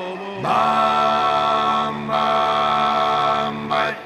Bam, bam, bam.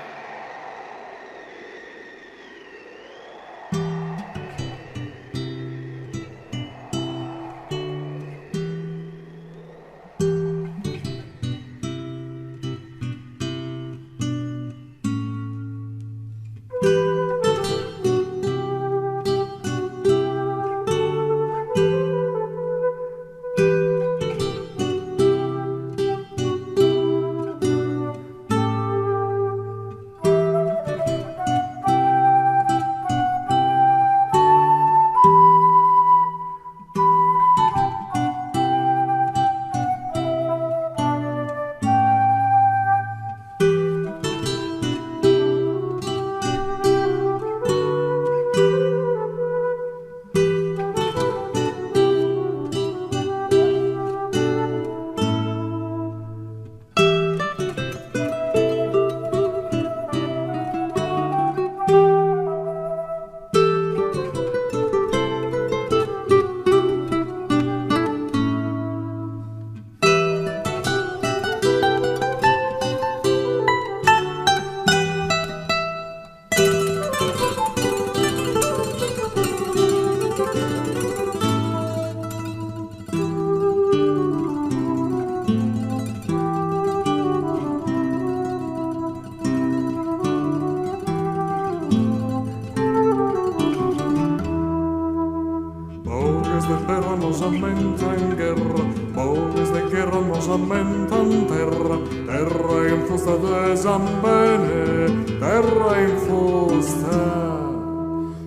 en guerra, pobres de guerra nos aumentan terra, terra infusta de Zambene, terra infusta.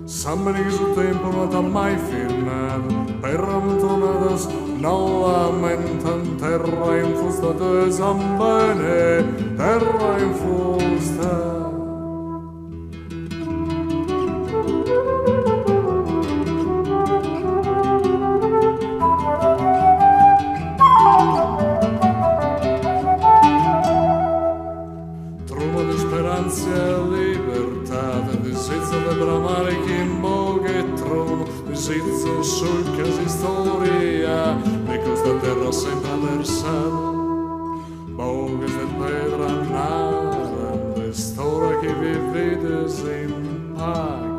Zambene che sul tempo non ha mai firmato, per amontonadas non lamentan, terra infusta de Zambene, terra infusta. Sitzo sul che storia e questa terra sempre versata bogues de pedra nada de storia che vivedes in paz.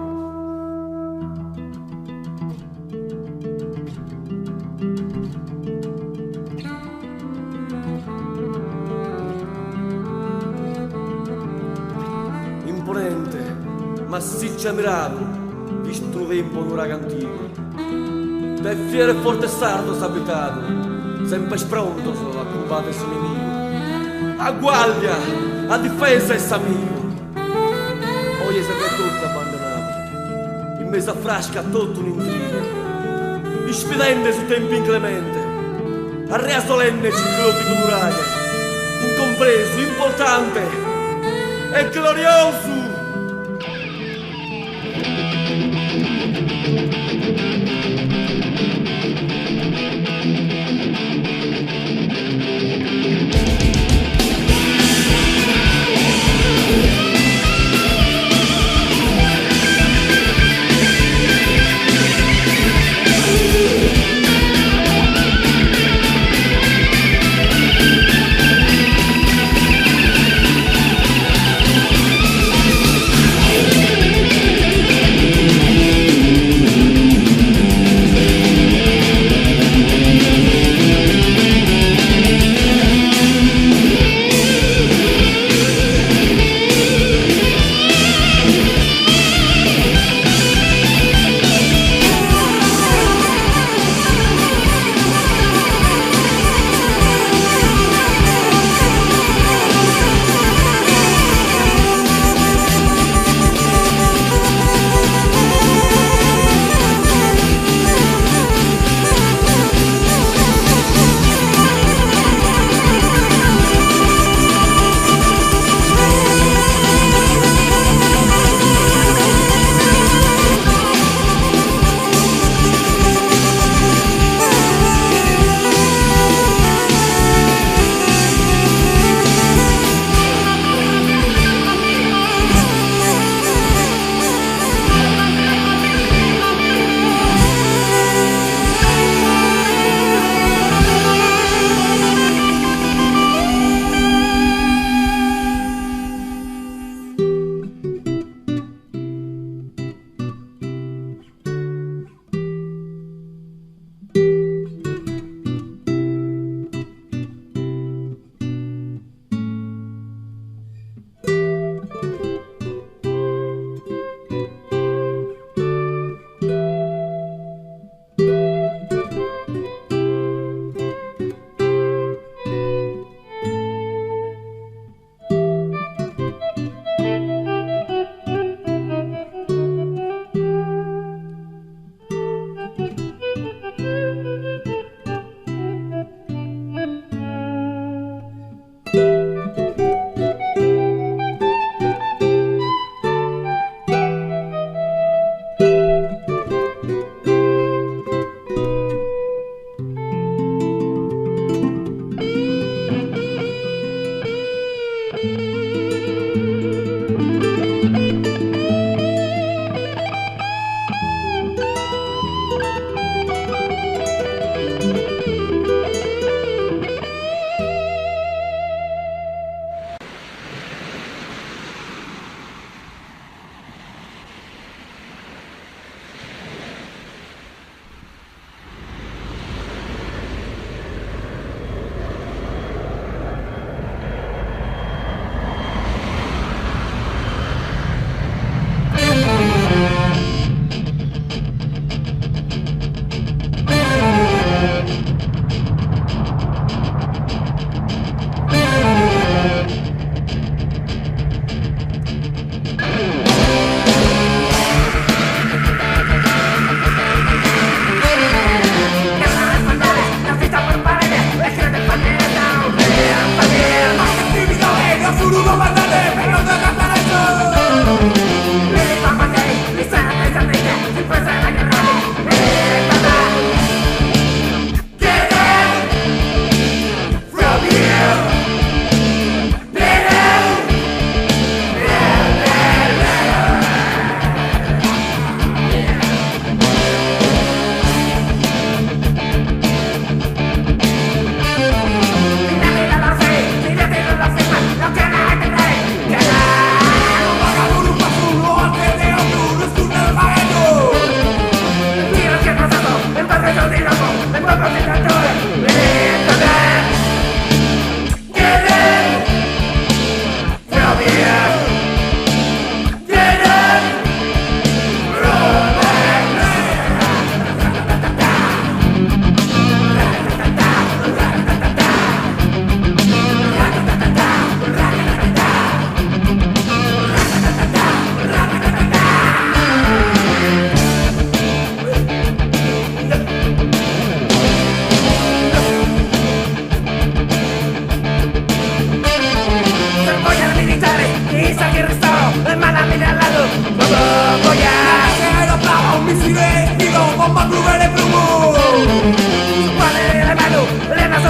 Imponente, massiccia mirabile, visto tempo un uragano antico. Te fiero e forte sardo s'abitato, sempre pronto a combattere il nemico. A guardia, a difesa e s'amico. Poi si è tutto abbandonato, in mezzo a frasca tutto un intrigo. Ispidente su tempi inclemente, a rea solenne ciclopi di uragano, incompreso, importante e glorioso.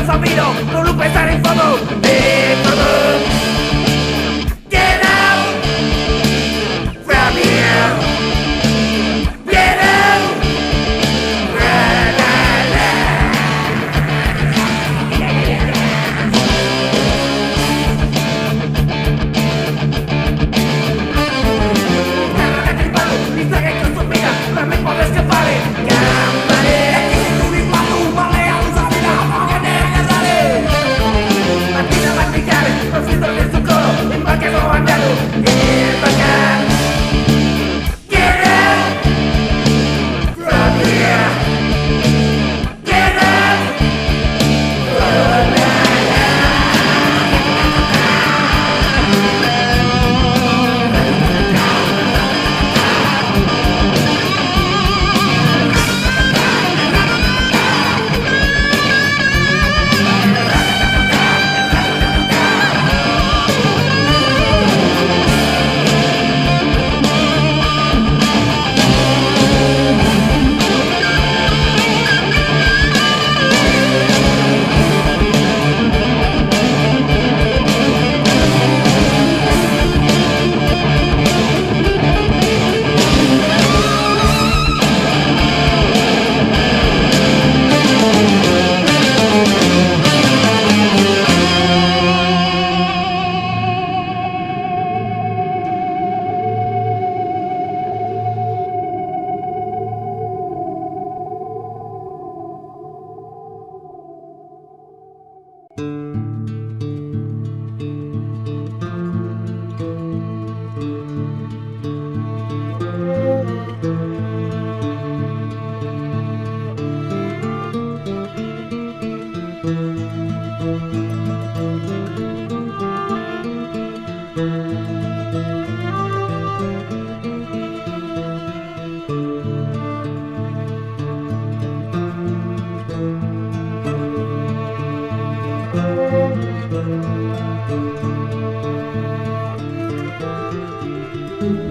Sabino, non lo pensare in fondo. Get out from here. Get out from mi sa che questo vita non mi può scappare. Campare.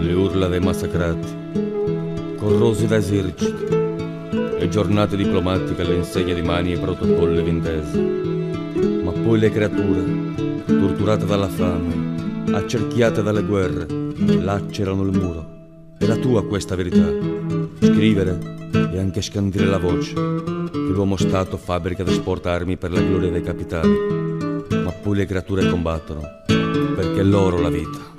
Le urla dei massacrati, corrosi da eserciti, e giornate diplomatiche all'insegna di mani e protocolli vintesi. Ma poi le creature, torturate dalla fame, accerchiate dalle guerre, lacerano il muro. Era tua questa verità, scrivere e anche scandire la voce, che l'uomo Stato fabbrica ed esporta armi per la gloria dei capitali. Ma poi le creature combattono, perché è loro la vita.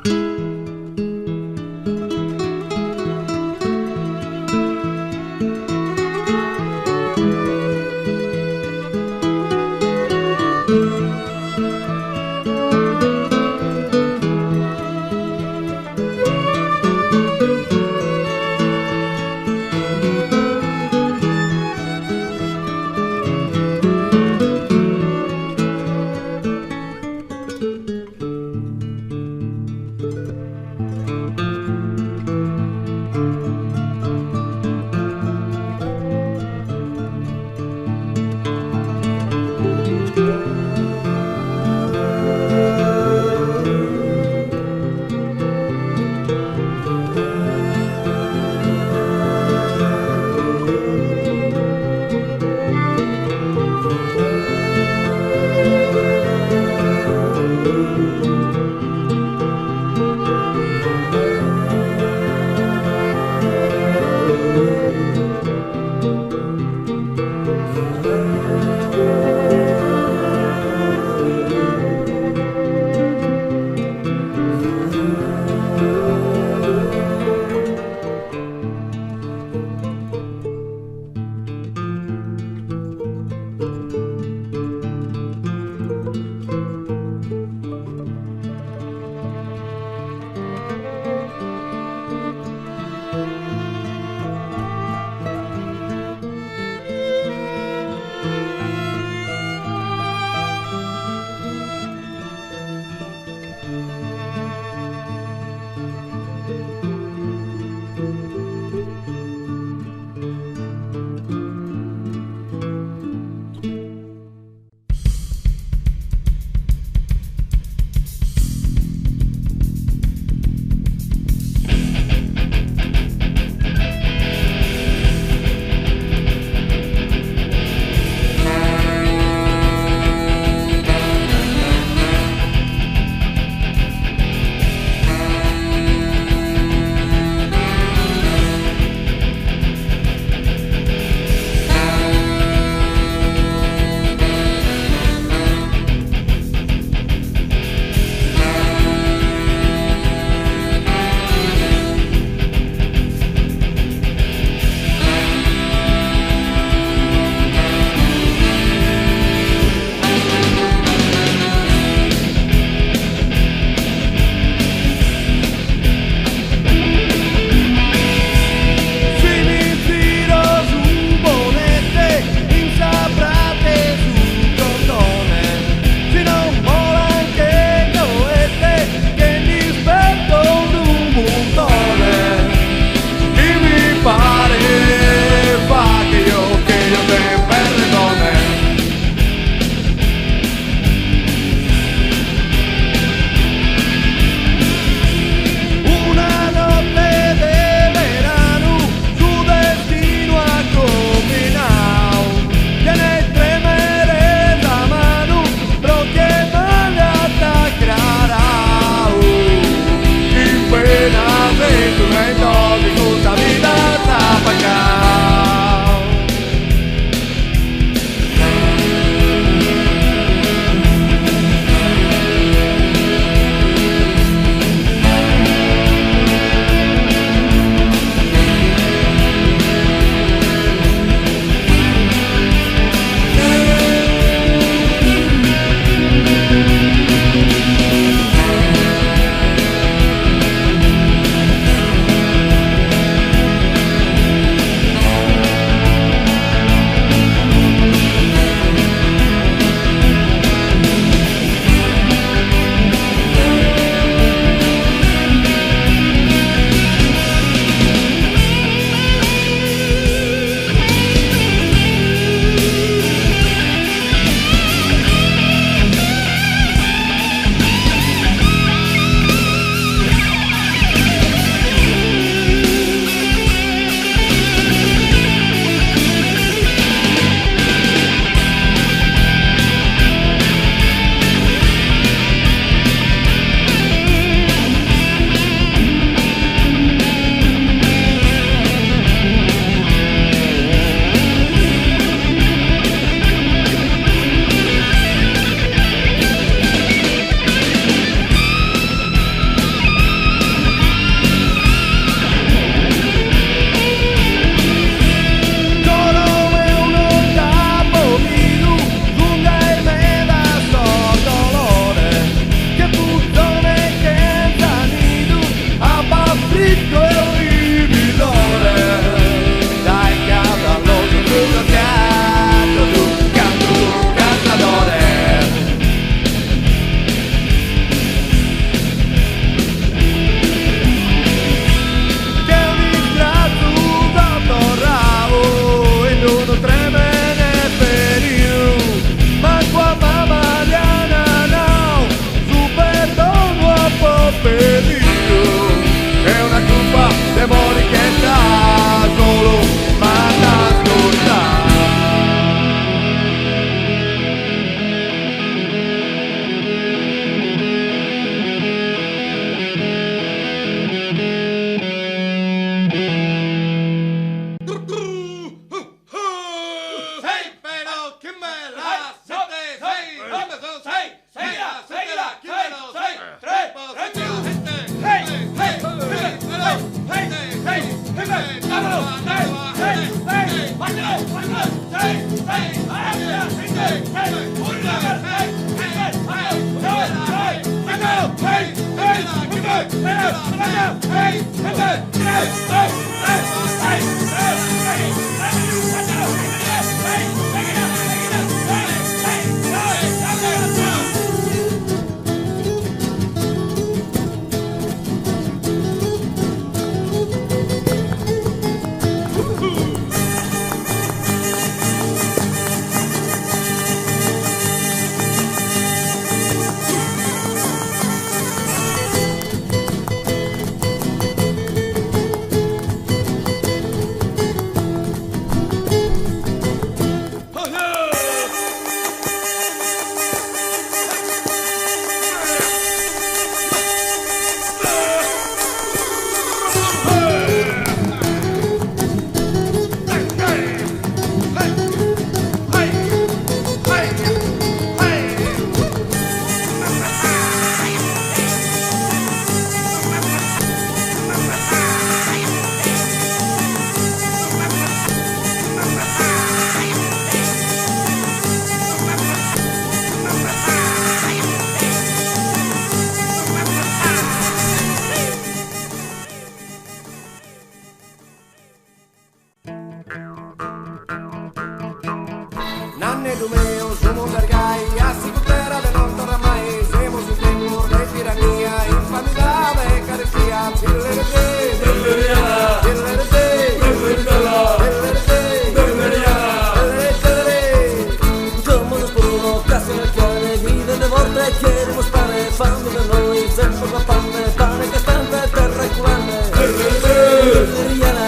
Nanne Dumeo, Sumo Bergai, Assicutera de non tornamai, siamo sul tempo di tirania, infamità e carestia, Pillerete, Pilleriana, Pillerete, Pillerita, Pillerete, Pilleriana, Pillerete. Come lo spuro, cazzo nel cuore, grida le volte, chiediamo spare, fanno da noi, sempre la pane che stante, terra e curanne. Pillerete, Pilleriana,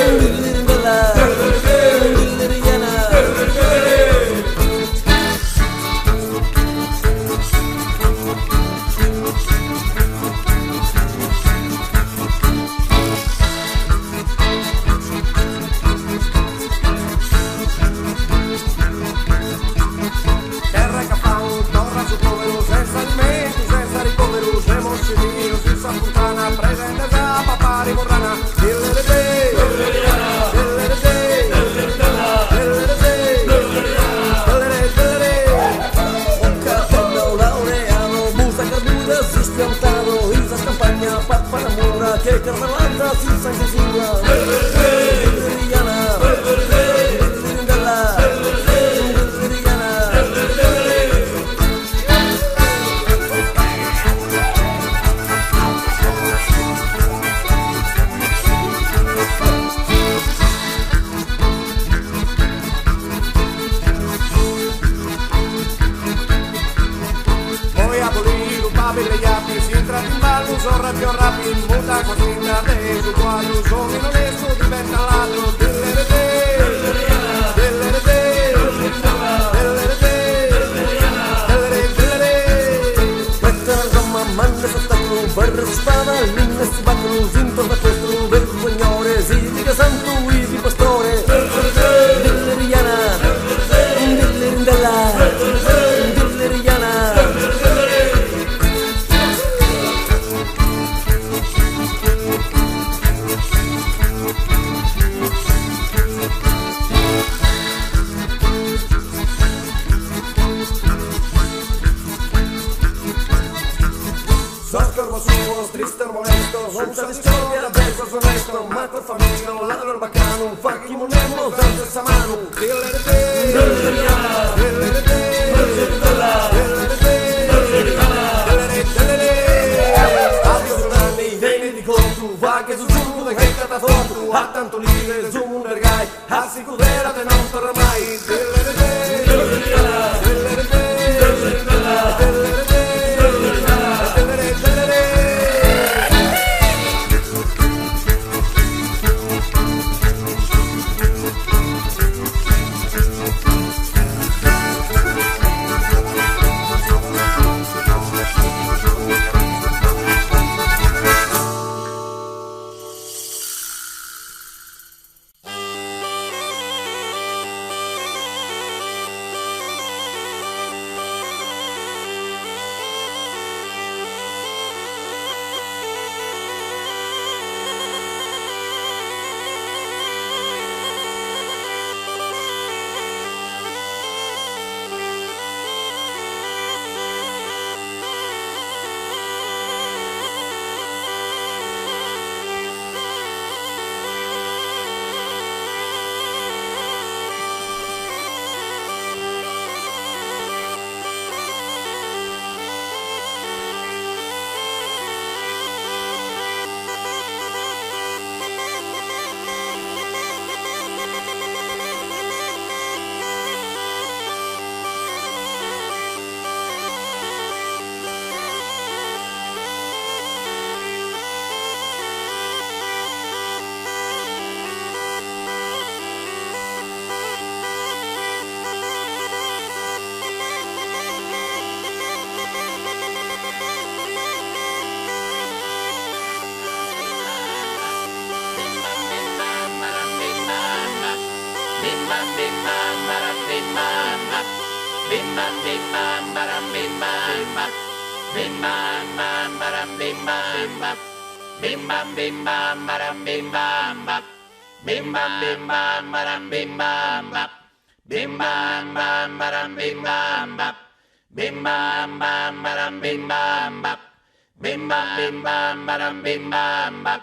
Pillerindella, Pilleriana. Terra che fa un torra su povero, senza alimenti, senza ricovero, siamo civili, senza puttana, presente da papà ricorrana, Pillerete, Pilleriana, Pillerete, Pillerita, Pillerete, Pillerete. Un cartello laureano, musa carbuda, si spiantano, Isa scampagna, pappa la mura, che carnavanta, si sa che singla. Pilleriana, Pillerindella, Pilleriana. Poi abolì, rubabile gli api, si entra in ballo, sorra più rapi, muta così in arte, su quadro, sono in onesto, diventa ladro, Pillerete, Pillerete, Pillerete, Pillerete. Questa è la gomma, manda sottacolo, per spada, l'inne si battono, zinto da questo, vergognore, si dica santo, ivi pastore. Pilleriana, Pillerindella, Pilleriana. Soscorvo suo, triste e molesto, non sa di storia, verso sonesto, ma col famiglia, ladro il baccano, fa chi monemo, senza samano, Pillerete, Pilleriana, Pillerete, Pillerita, Pillerete, Pillerete. Addio Giovanni, vieni di conto, va che su giù, che catafoto, ha tanto lire, su un vergai, assicurera te non torna mai, Pillerete, Pilleriana, Pillerete, Pillerita, Pillerete. bim bam baram bim bam bam. Bim bam baram bim bam bam. Bim bam baram bim bam bam. Bim bam baram bim bam bam. Bim bam baram bim bam bam. Bim bam baram bim bam bam. Bim bam baram bim bam bam. Bim bam baram bim bam bam.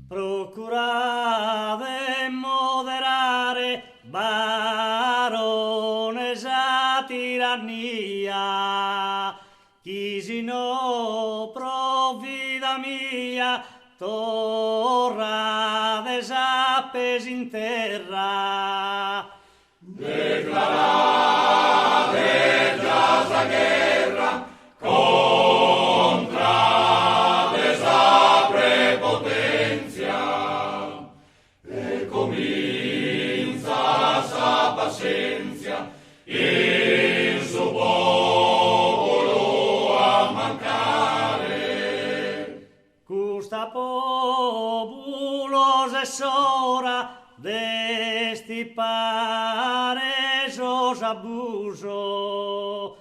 Procurate moderare, baronesa tirannia, chi si no provvida mia, torra desappes in terra. Declarate già la guerra contra esa prepotenzia e comienza sa pazienza in su popolo a mancare. Custa populos es ora destipare esos abusos,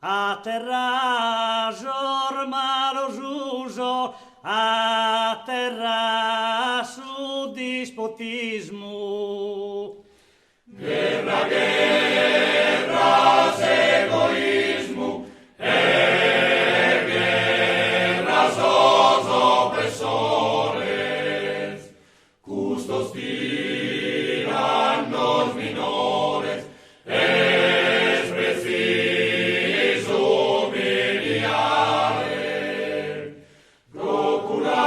aterrar malos usos, aterrar su despotismo. Guerra, guerra, egoísmo, guerra, sos opresores, custos tiranos minores, es preciso mediare, procurare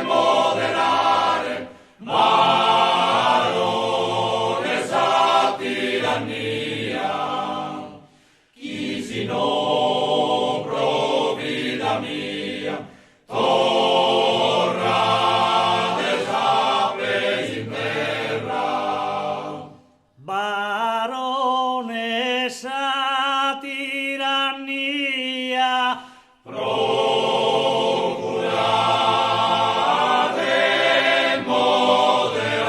moderare, varones a tirannia, chi si no provvida mia, torra desappes in terra. Baronesa tirannia, Procurate moderare.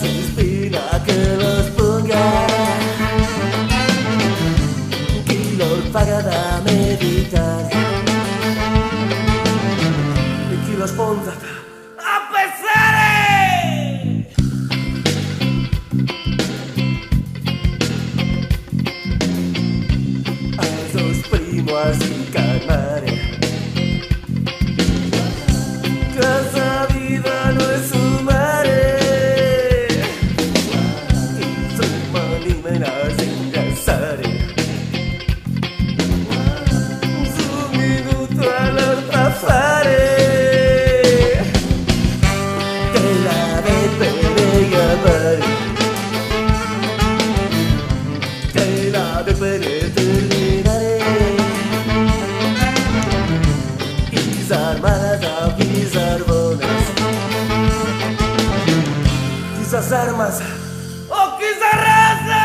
se espera que los ponga. Qui los paga de meditar i qui los ponga a pensare. Esos primos y calmare que esa vida no es un mare y se manimena sin gasare. Su minuto all'altra fare te la deve pregare, te la deve terminare. Quizás malas o quizás buenas, quizás armas o quizás raza.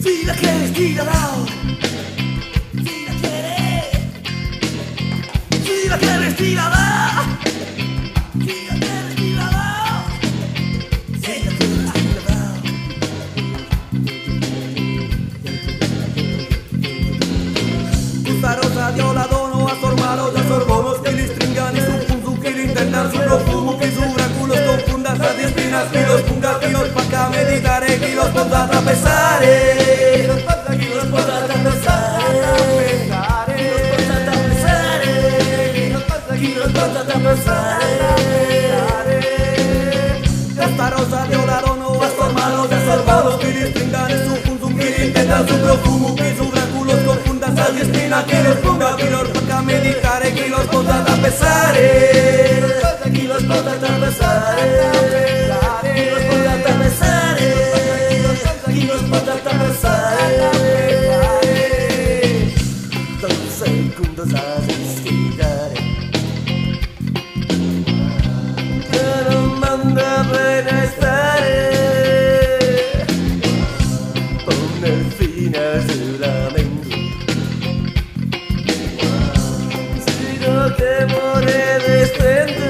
Si la quieres, tírala. Si la quieres, si la quieres, tírala. Si la quieres, tírala. Si la quieres, tírala. Questa rosa viola dono a sormalo da sorbonos che li stringano su punzu che li intentan su profumo che su culos confundas las espinas que los punga que los paca meditare que los ponga a travesare. Chi los porta a pensare, chi los porta a pensare. Questa rosa viola dono a sormalo da sorbonos que li stringano su punzu que li intentan su profumo que su culos confundas las espinas que los ponga que los paca meditare que los ponga a pensare. Chi los porta a pensare, chi los porta a pensare, chi los porta a pensare. 2 segundos a desquitare che non manda benestare, pone fine al giuramento, sino che muore destento.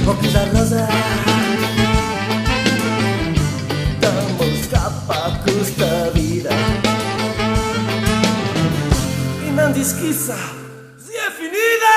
O quizás rosa damos capa a questa vida e non dischissa si è finita.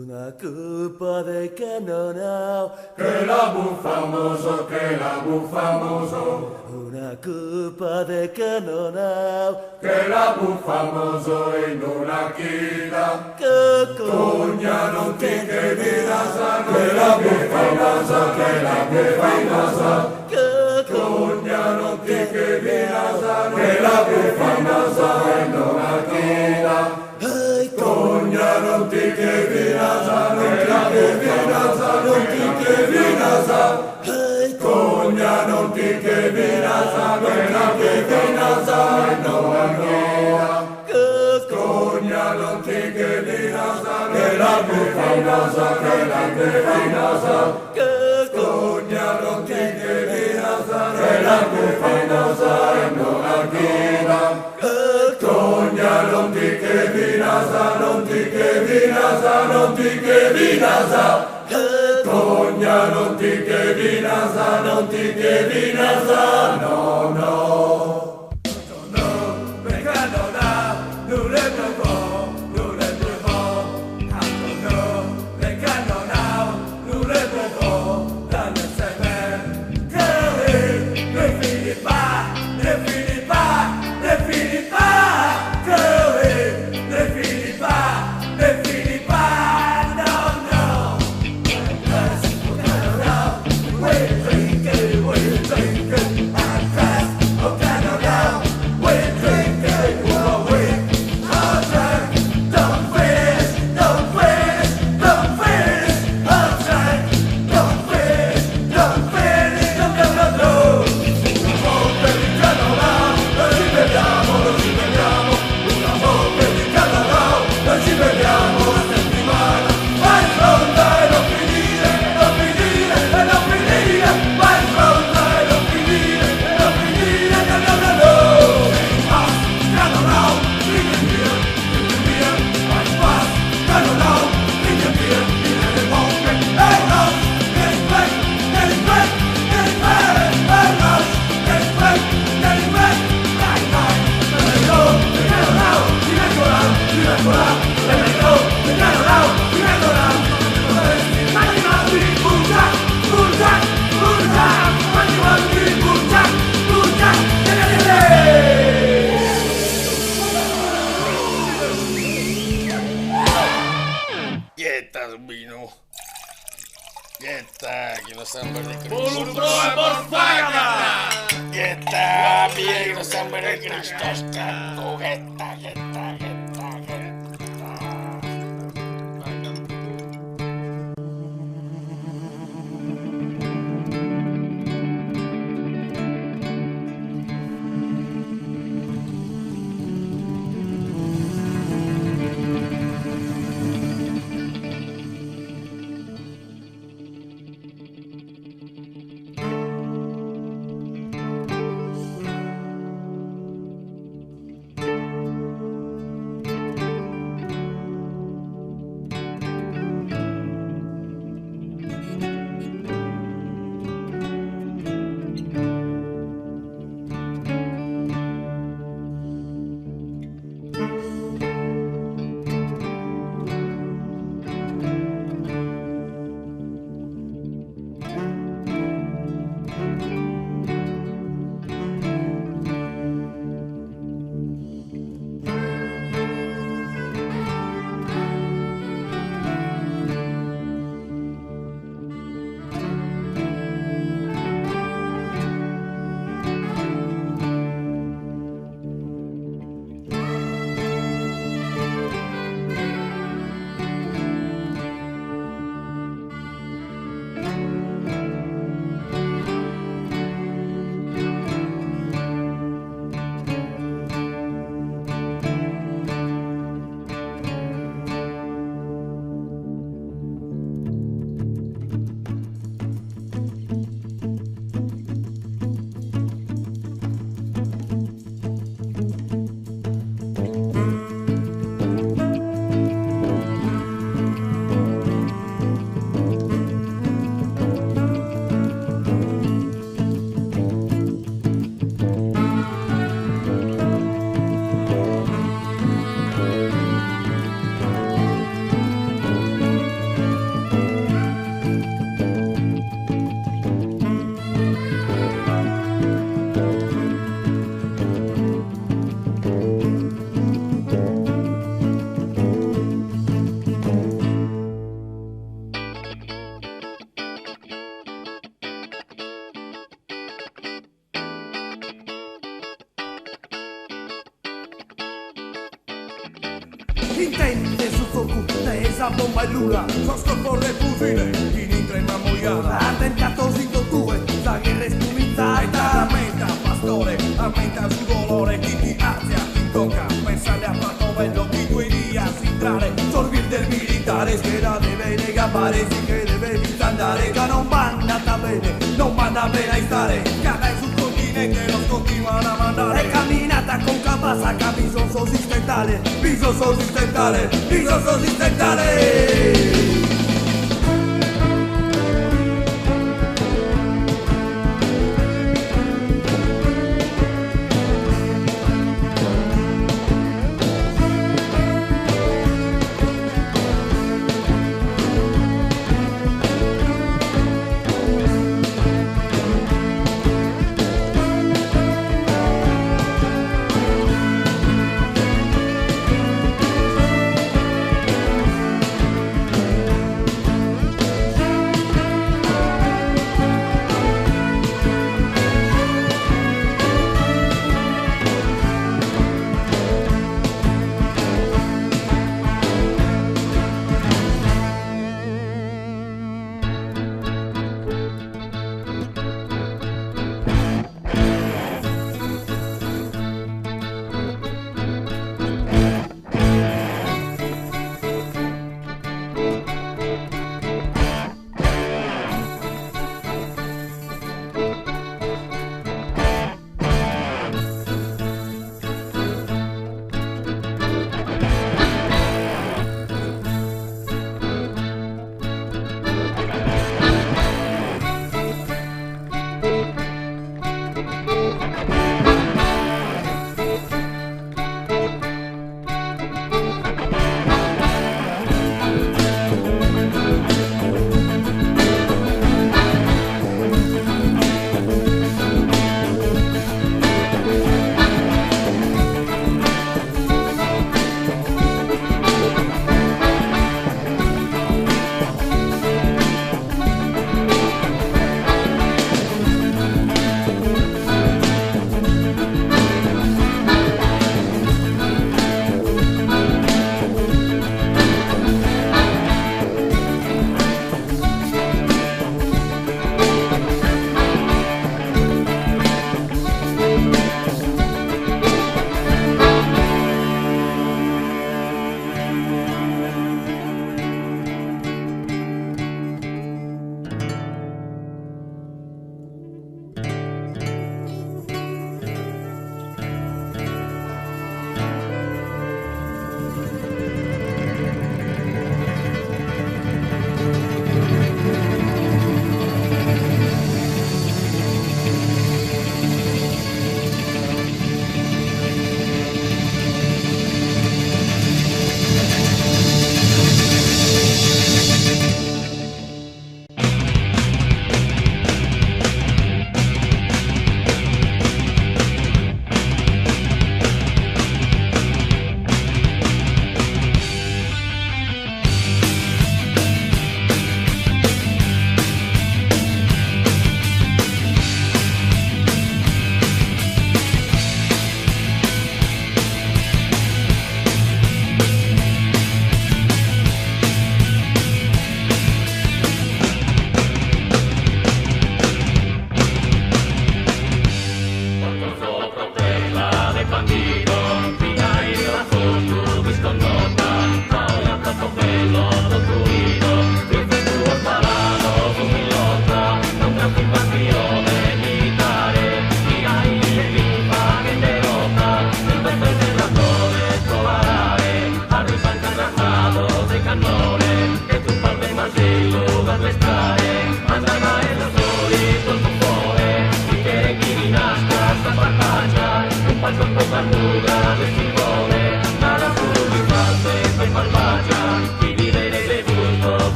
Una copa de cannonau, che la bu famoso, che la bu famoso, una copa de cannonau, che la bu famoso in una china. Cogna non ti che dirasa, che la bu famoso, che la bu famoso, cogna non ti che dirasa, che la bu famoso in una china. Cogna non ti che dirasa, che la bu famoso, non ti che dirasa. Cogna non ti che dirasa, che la bu famoso in una china. Cogna non ti che dirasa, che la bu famoso, che la bu famoso. Cogna non ti che dirasa, che la bu famoso in una china. Cogna non ti che dirasa, non ti che dirasa, non ti che dirasa. Cogna non ti che dirasa, non ti che dirasa, no, no. No, perché non ha, non è più buono, non è più buono. No, perché non ha, non è più buono, danno sempre. Che ne fini pa, ne fini pa, ne fini pa. Che ne fini pa, ne fini pa, no, no. We're drinking, I'm fast, okay, no, no. We're drinking, we'll win. I'll drink, don't finish, don't finish, don't finish. I'll drink, don't finish, don't finish, no, no, no, no. Una volta di Canada, noi ci vediamo, noi ci vediamo. Una volta di Canada, noi ci vediamo la settimana. Vai in fronte e non finire, non finire, e non finire. Vai in fronte e non finire, e non finire, no, no, no, no. Fast, Canada, drink a beer, vai fast, Canada, drink a beer, in the moment. Hey, rush, get it back, get it back, get it back. Hey, rush, get it back, get it back. Right, right, let me go, the Canada, diventa, let me go, the Canada, diventa. Mangiamenti, burjak, burjak, burjak, mangiamenti, burjak, burjak, Quieta, vino. Quieta, que no samba de Cristo. Voluntad morfagada. Quieta, bien, que no samba de Cristo. Quieta, quieta, quieta, quieta, quieta. intende su socu de esa bomba y lura. Sos corpo de fusiles, in intrema moiada. Attentato sinto tue, la guerra è spumizzata. Aumenta, pastore, aumenta su dolore. Chi ti azia, ti tocca, pensare a fatto bello. Chi tu irías entrare, sorvir del militare. Scheda deve negare, sì che deve andare. Che non manda bene, non manda bene a stare. Cada sul continente los continuan a mandare. È camminata con capasa, capiso sostentale, viso sostentale, viso sostentale.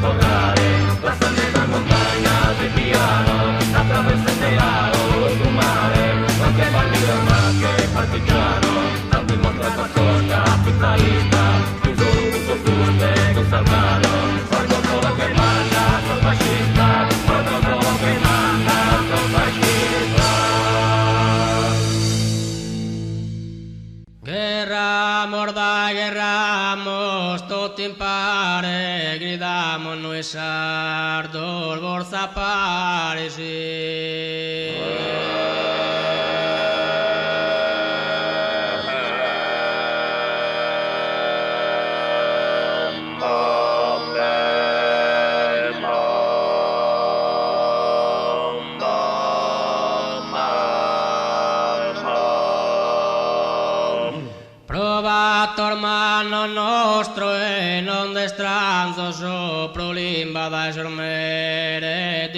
tornare, la sandita montagna del piano, attraverso il teatro, sul mare, anche bandiera, ma anche partigiano, tanto in mostra tascosca, capitalista, chiuso un punto fuste, con salvano, salgo solo che manda, sono fascista, salgo solo che manda, sono fascista. Guerramos, tutti in pare, gridamo noi sardo, forza Parisi. Provator mano nostro e non destranzo sopra limba da sormere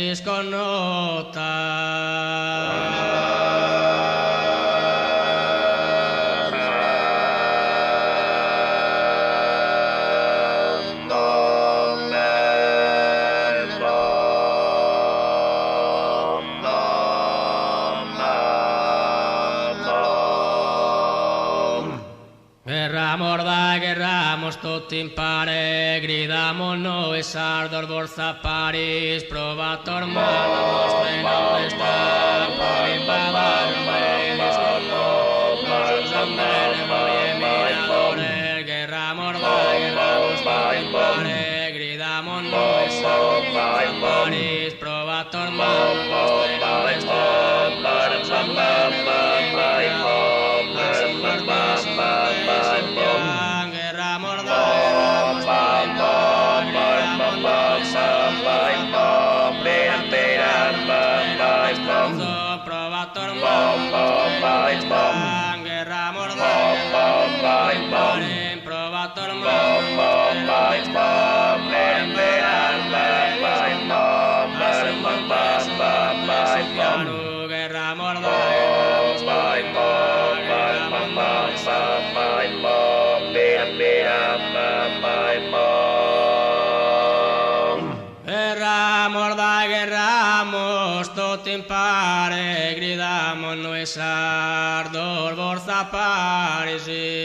Guerramos tutti in pare, gridamo noi sardo, forza Paris, provator mano nostra e non sta, limba da sormere miradore, guerramos tutti in pare, gridamo noi sardo, forza Paris, provator mano nostra e non sta, Guerramos tutti in pare, gridamo noi sardo, forza Parisi.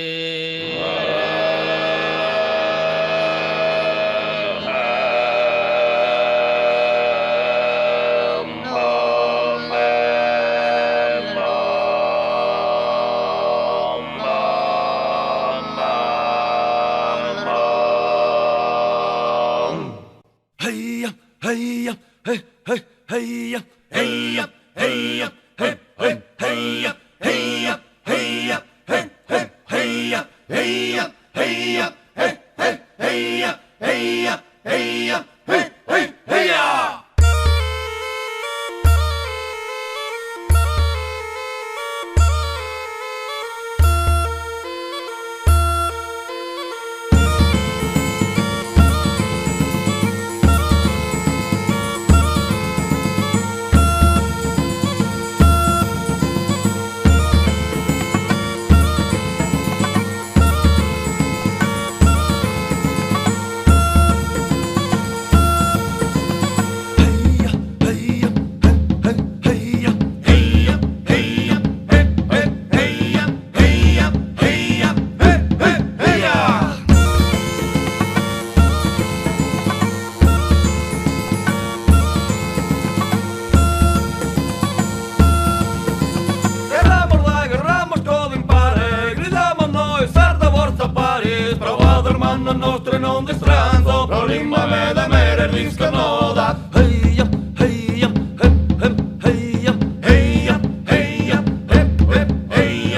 Nostre non destranzo, pro limba me da mere risca noda. Heia, heia, heia, heia, heia, heia, heia,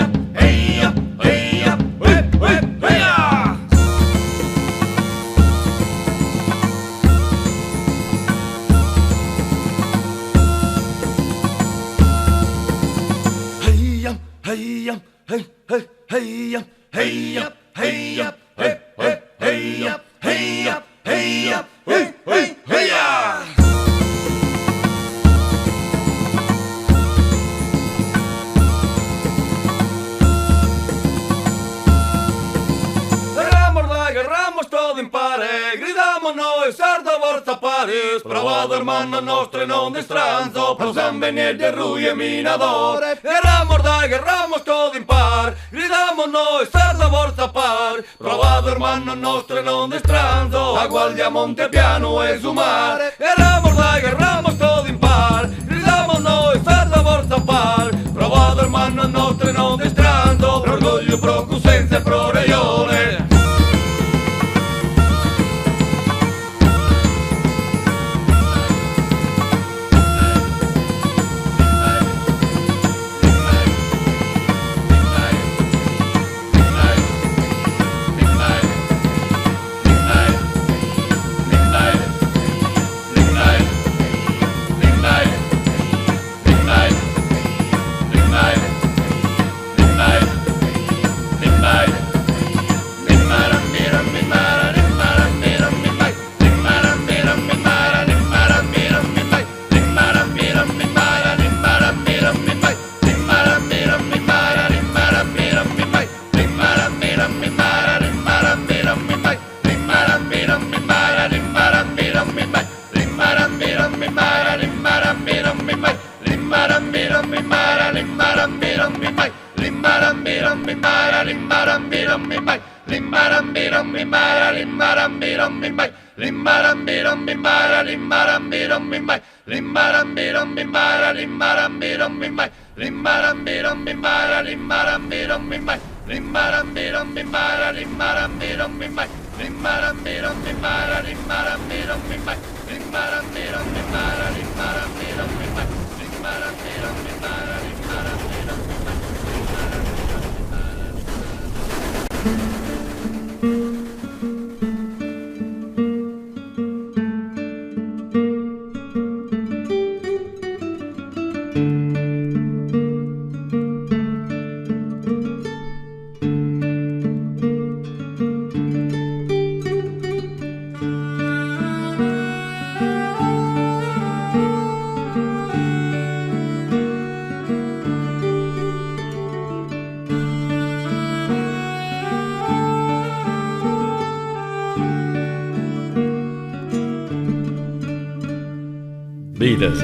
heia, heia. Heia, heia, heia, heia, heia, heia, heia, heia, heia, heia, heia. paris, provado hermano nostro non de stranzo, prosan venir de ruie minador, erramos da guerramos todo impar, gridamos noi star da borsa par, provado hermano nostro non de stranzo, a guardia monte piano e sumar, erramos da guerramos todo impar, gridamos noi star da borsa par, provado hermano nostro non de stranzo, pro orgoglio, pro cusenza e pro reione. Vides,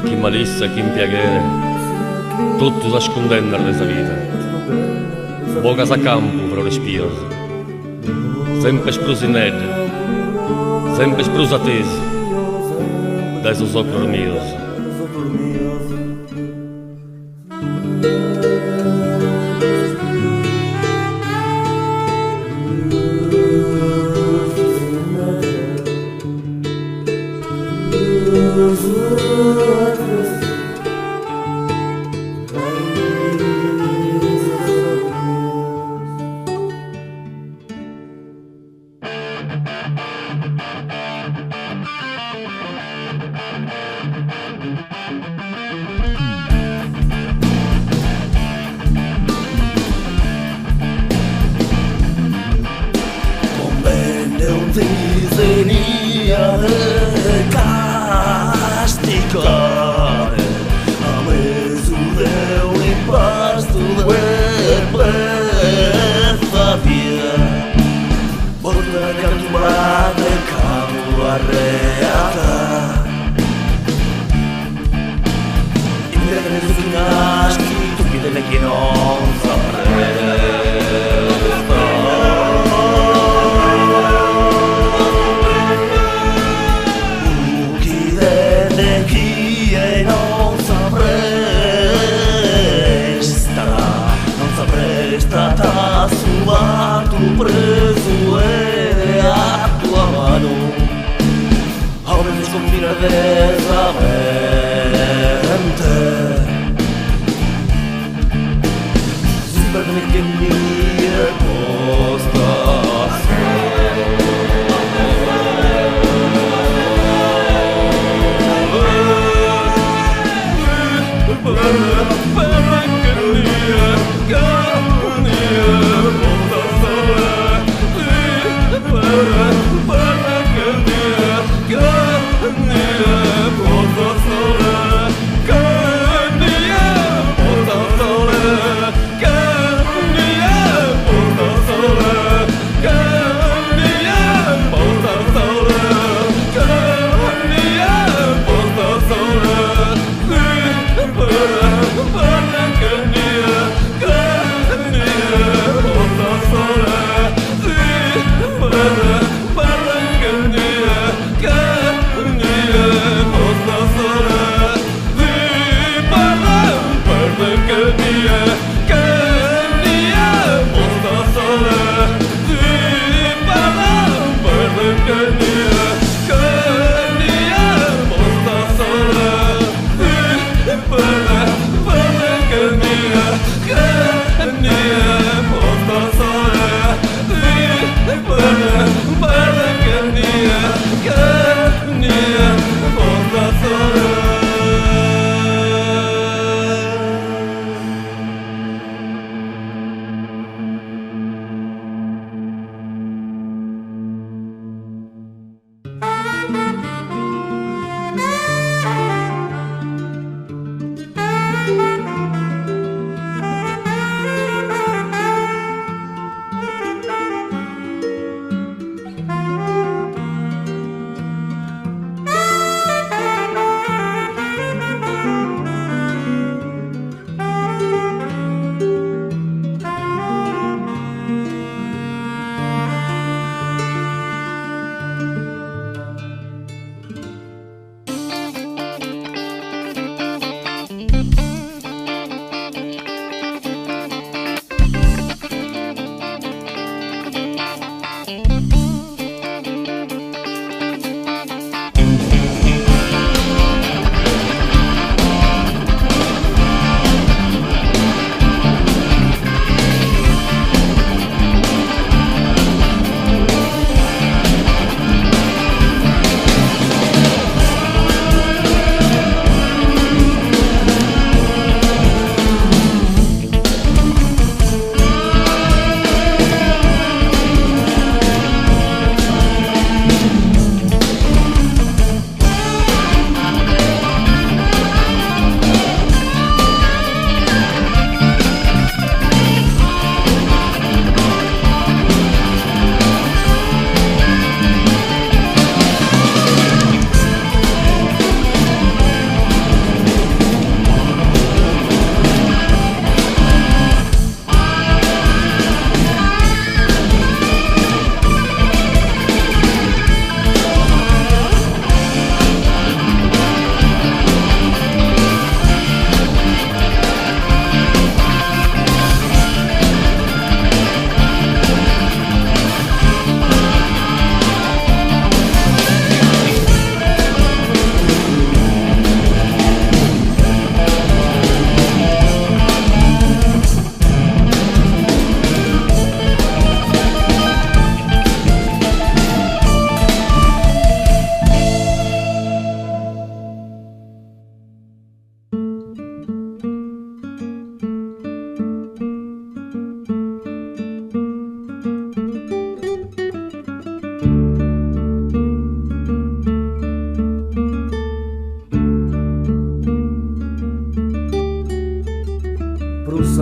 chi malissa, chi impieghere, tutti nascondendo resa vita. Boca a campo per respiro, sempre sprusineggia, sempre sprusatesi, dai suoi occhi dormiosi.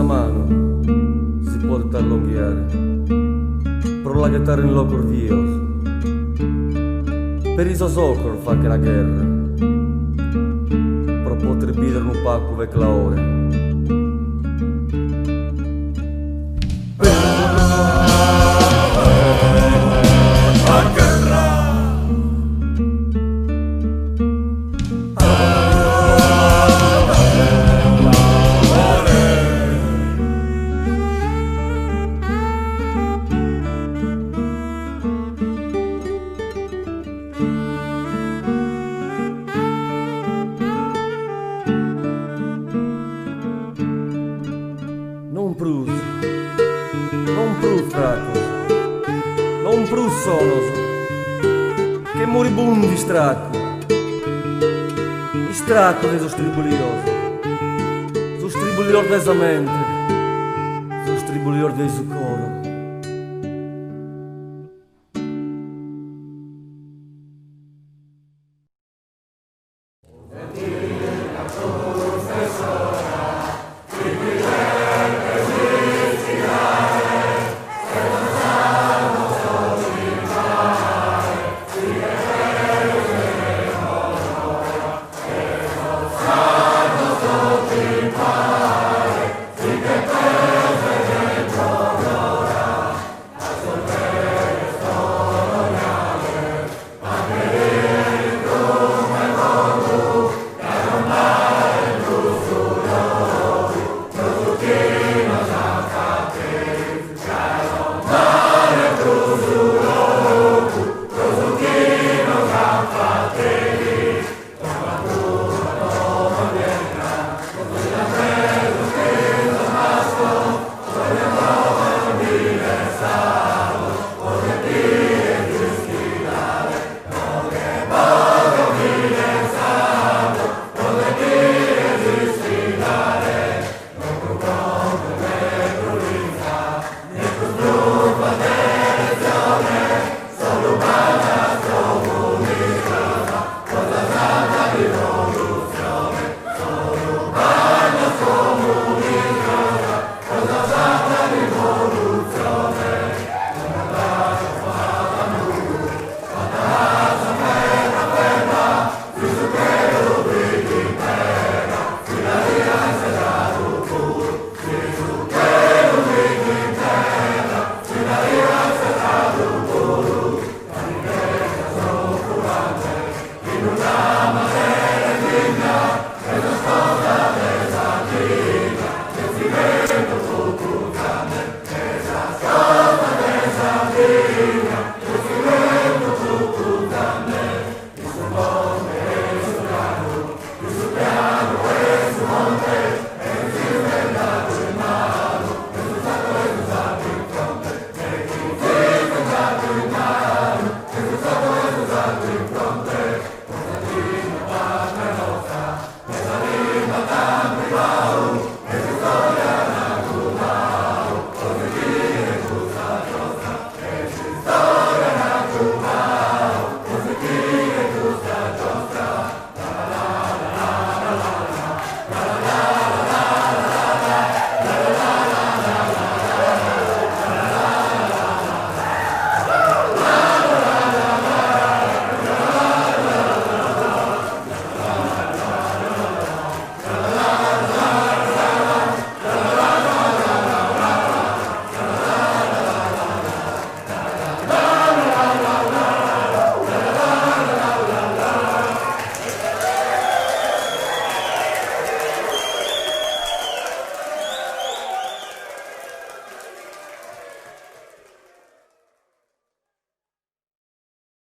sa mano si può allungare, però la chitarra in loco orvioso, per i socor fa che la guerra, però può tribidere un pacco vecchio la ora. Non prus sonos, che moribundi stracco, i stracco de sostribulior desa mente, sostribulior de su coro.